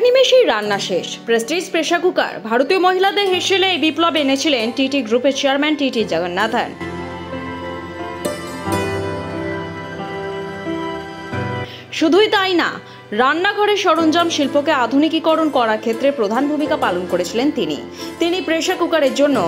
নিমেষেই রান্না শেষ। Prestige pressure cooker ভারতীয় মহিলাদের হেসেলে এই বিপ্লব এনেছিলেন টিটি গ্রুপের চেয়ারম্যান টিটি জগন্নাথন। শুধুই তাই না, রান্নাঘরের সরঞ্জাম শিল্পকে আধুনিকীকরণ করার ক্ষেত্রে প্রধান ভূমিকা পালন করেছিলেন তিনি প্রেসার কুকারের জন্য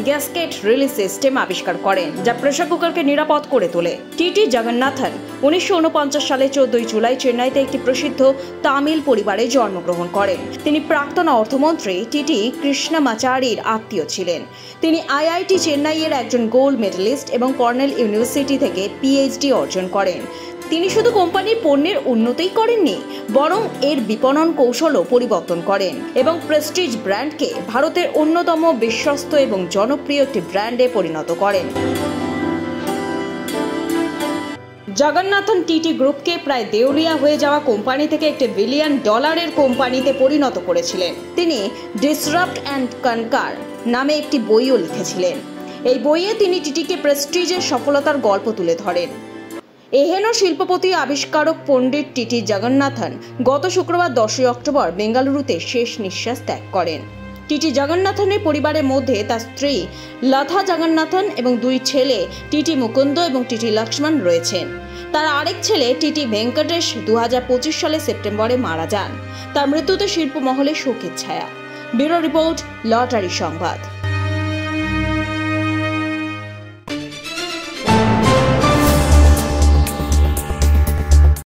গ্যাসকেট রিলিজ সিস্টেম আবিষ্কার করেন, যা প্রেসার কুকারকে নিরাপদ করে তোলে। টিটি জগন্নাথন 1949 সালে 14 জুলাই চেন্নাইতে একটি প্রসিদ্ধ তামিল পরিবারে জন্মগ্রহণ করেন। তিনি প্রাক্তন অর্থমন্ত্রী টিটি কৃষ্ণমাচারির আত্মীয় ছিলেন। তিনি আইআইটি চেন্নাইয়ের একজন গোল্ড মেডেলিস্ট এবং কর্নেল ইউনিভার্সিটি থেকে পিএইচডি অর্জন করেন। তিনি শুধু কোম্পানির পণ্যের উন্নতিই করেননি, বরং এর বিপণন কৌশলও পরিবর্তন করেন এবং প্রেস্টিজ ব্র্যান্ডকে ভারতের অন্যতম বিশ্বস্ত এবং জনপ্রিয় একটি ব্র্যান্ডে পরিণত করেন। জগন্নাথন টিটি গ্রুপকে প্রায় দেউলিয়া হয়ে যাওয়া কোম্পানি থেকে একটি $1 বিলিয়ন কোম্পানিতে পরিণত করেছিলেন। তিনি ডিসরাপ্ট অ্যান্ড কনকার নামে একটি বইও লিখেছিলেন। এই বইয়ে তিনি টিটিকে প্রেস্টিজের সফলতার গল্প তুলে ধরেন। এহেন শিল্পপতি আবিষ্কারক পণ্ডিত টিটি জগন্নাথন গত শুক্রবার 10 অক্টোবর বেঙ্গালুরুতে শেষ নিঃশ্বাস ত্যাগ করেন। টিটি জগন্নাথনের পরিবারের মধ্যে তার স্ত্রী লতা জগন্নাথন এবং 2 ছেলে টিটি মুকুন্দ এবং টিটি লক্ষ্মণ রয়েছেন। তার আরেক ছেলে টিটি ভেঙ্কটেশ 2025 সালে সেপ্টেম্বরে মারা যান। তার মৃত্যুতে শিল্প মহলে শোকের ছায়া। ব্যুরো রিপোর্ট, লটারি সংবাদ।